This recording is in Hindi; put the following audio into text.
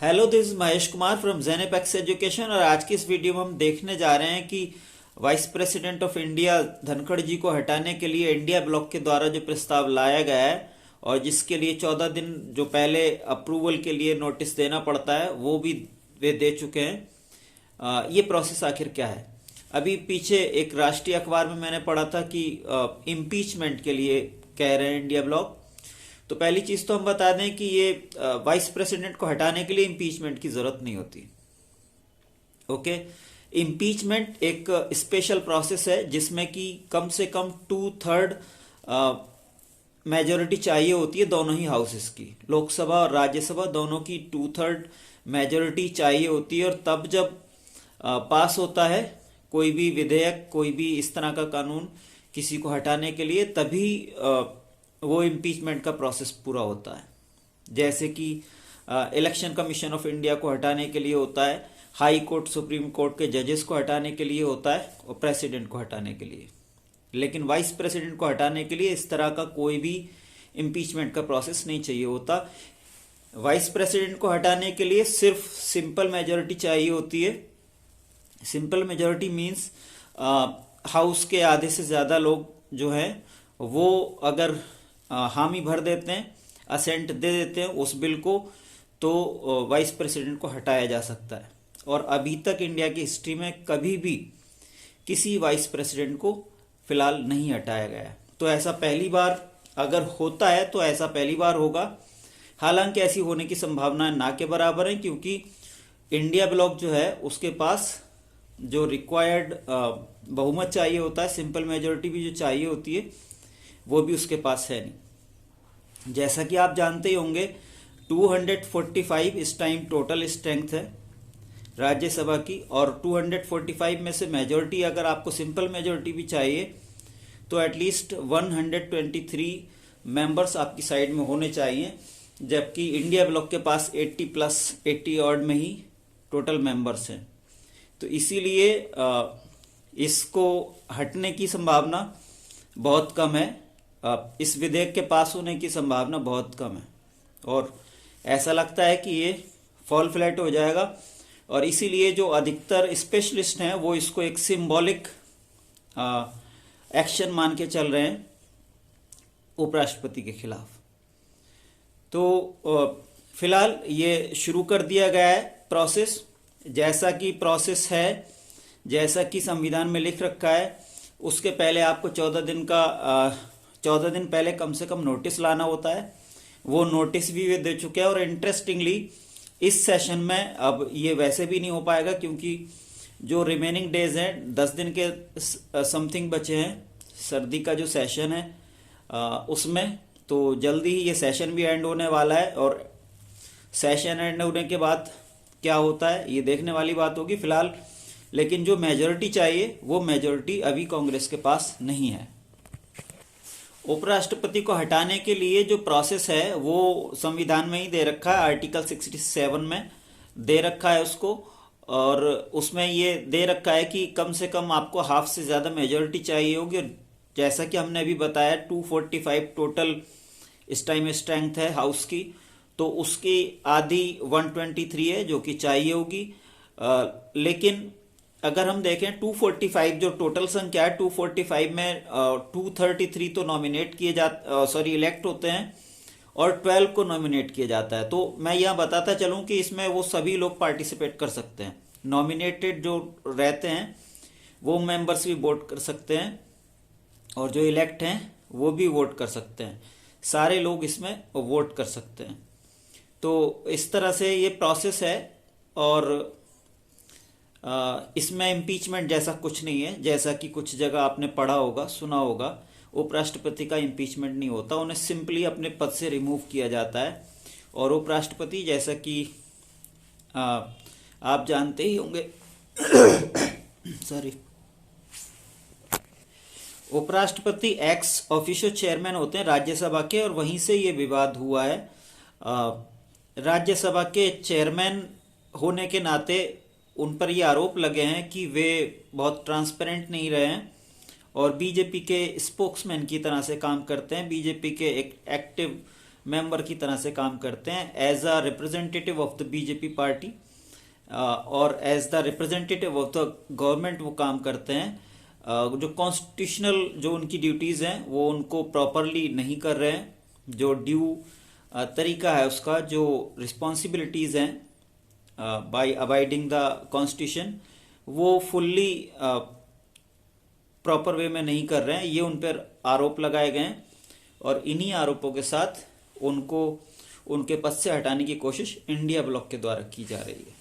Hello, this is Mahesh Kumar from Genepex education. और आज की इस वीडियो में हम देखने जा रहे हैं कि vice president of India Dhankhar ji को हटाने के लिए इंडिया ब्लॉक के द्वारा जो प्रस्ताव लाया गया है और जिसके लिए 14 दिन जो पहले अप्रूवल के लिए नोटिस देना पड़ता है वो भी वे दे चुके हैं। ये प्रोसेस आखिर क्या है? अभी पीछे एक राष्ट्रीय अखबार में मैंने पढ़ा था कि इम्पीचमेंट के लिए कह रहे हैं इंडिया ब्लॉक। तो पहली चीज तो हम बता दें कि ये वाइस प्रेसिडेंट को हटाने के लिए इम्पीचमेंट की जरूरत नहीं होती। ओके, इम्पीचमेंट एक स्पेशल प्रोसेस है जिसमें कि कम से कम 2/3 मेजोरिटी चाहिए होती है दोनों ही हाउसेस की, लोकसभा और राज्यसभा दोनों की 2/3 मेजोरिटी चाहिए होती है। और तब जब पास होता है कोई भी विधेयक, कोई भी इस तरह का कानून किसी को हटाने के लिए, तभी वो इम्पीचमेंट का प्रोसेस पूरा होता है। जैसे कि इलेक्शन कमीशन ऑफ इंडिया को हटाने के लिए होता है, हाई कोर्ट सुप्रीम कोर्ट के जजेस को हटाने के लिए होता है और प्रेसिडेंट को हटाने के लिए। लेकिन वाइस प्रेसिडेंट को हटाने के लिए इस तरह का कोई भी इम्पीचमेंट का प्रोसेस नहीं चाहिए होता। वाइस प्रेसिडेंट को हटाने के लिए सिर्फ सिंपल मेजोरिटी चाहिए होती है। सिंपल मेजोरिटी मीन्स हाउस के आधे से ज़्यादा लोग जो हैं वो अगर हामी भर देते हैं, असेंट दे देते हैं उस बिल को, तो वाइस प्रेसिडेंट को हटाया जा सकता है। और अभी तक इंडिया की हिस्ट्री में कभी भी किसी वाइस प्रेसिडेंट को फिलहाल नहीं हटाया गया है। तो ऐसा पहली बार अगर होता है तो ऐसा पहली बार होगा। हालांकि ऐसी होने की संभावनाएं ना के बराबर है, क्योंकि इंडिया ब्लॉक जो है उसके पास जो रिक्वायर्ड बहुमत चाहिए होता है, सिंपल मेजोरिटी भी जो चाहिए होती है, वो भी उसके पास है नहीं। जैसा कि आप जानते ही होंगे 245 इस टाइम टोटल स्ट्रेंथ है राज्यसभा की, और 245 में से मेजोरिटी अगर आपको सिंपल मेजोरिटी भी चाहिए तो एटलीस्ट 123 मेंबर्स आपकी साइड में होने चाहिए, जबकि इंडिया ब्लॉक के पास 80 ऑड में ही टोटल मेंबर्स हैं। तो इसीलिए इसको हटने की संभावना बहुत कम है। इस विधेयक के पास होने की संभावना बहुत कम है और ऐसा लगता है कि ये फॉल फ्लैट हो जाएगा। और इसीलिए जो अधिकतर स्पेशलिस्ट हैं वो इसको एक सिंबॉलिक एक्शन मान के चल रहे हैं उपराष्ट्रपति के खिलाफ। तो फिलहाल ये शुरू कर दिया गया है प्रोसेस। जैसा कि प्रोसेस है, जैसा कि संविधान में लिख रखा है, उसके पहले आपको 14 दिन पहले कम से कम नोटिस लाना होता है। वो नोटिस भी वे दे चुके हैं। और इंटरेस्टिंगली इस सेशन में अब ये वैसे भी नहीं हो पाएगा, क्योंकि जो रिमेनिंग डेज हैं 10 दिन के समथिंग बचे हैं सर्दी का जो सेशन है उसमें, तो जल्दी ही ये सेशन भी एंड होने वाला है। और सेशन एंड होने के बाद क्या होता है ये देखने वाली बात होगी फिलहाल। लेकिन जो मेजोरिटी चाहिए वो मेजोरिटी अभी कांग्रेस के पास नहीं है। उपराष्ट्रपति को हटाने के लिए जो प्रोसेस है वो संविधान में ही दे रखा है, आर्टिकल 67 में दे रखा है उसको। और उसमें ये दे रखा है कि कम से कम आपको हाफ से ज़्यादा मेजोरिटी चाहिए होगी। और जैसा कि हमने अभी बताया 245 टोटल इस टाइम स्ट्रेंथ है हाउस की, तो उसकी आधी 123 है जो कि चाहिए होगी। लेकिन अगर हम देखें 245 जो टोटल संख्या है, 245 में 233 तो नॉमिनेट किए इलेक्ट होते हैं और 12 को नॉमिनेट किया जाता है। तो मैं यहाँ बताता चलूँ कि इसमें वो सभी लोग पार्टिसिपेट कर सकते हैं। नॉमिनेटेड जो रहते हैं वो मेंबर्स भी वोट कर सकते हैं और जो इलेक्ट हैं वो भी वोट कर सकते हैं। सारे लोग इसमें वोट कर सकते हैं। तो इस तरह से ये प्रोसेस है। और इसमें इम्पीचमेंट जैसा कुछ नहीं है, जैसा कि कुछ जगह आपने पढ़ा होगा, सुना होगा। उपराष्ट्रपति का इम्पीचमेंट नहीं होता, उन्हें सिंपली अपने पद से रिमूव किया जाता है। और उपराष्ट्रपति जैसा कि आप जानते ही होंगे सॉरी, उपराष्ट्रपति एक्स ऑफिशियो चेयरमैन होते हैं राज्यसभा के, और वहीं से ये विवाद हुआ है। राज्यसभा के चेयरमैन होने के नाते उन पर ये आरोप लगे हैं कि वे बहुत ट्रांसपेरेंट नहीं रहे हैं और बीजेपी के स्पोक्समैन की तरह से काम करते हैं, बीजेपी के एक एक्टिव मेंबर की तरह से काम करते हैं as a representative of the BJP party, और as the representative of the government वो काम करते हैं। जो कॉन्स्टिट्यूशनल जो उनकी ड्यूटीज़ हैं वो उनको प्रॉपरली नहीं कर रहे हैं। जो ड्यू तरीका है उसका, जो रिस्पॉन्सिबिलिटीज़ हैं बाय अबाइडिंग द कॉन्स्टिट्यूशन, वो फुल्ली प्रॉपर वे में नहीं कर रहे हैं। ये उन पर आरोप लगाए गए हैं और इन्हीं आरोपों के साथ उनको उनके पद से हटाने की कोशिश इंडिया ब्लॉक के द्वारा की जा रही है।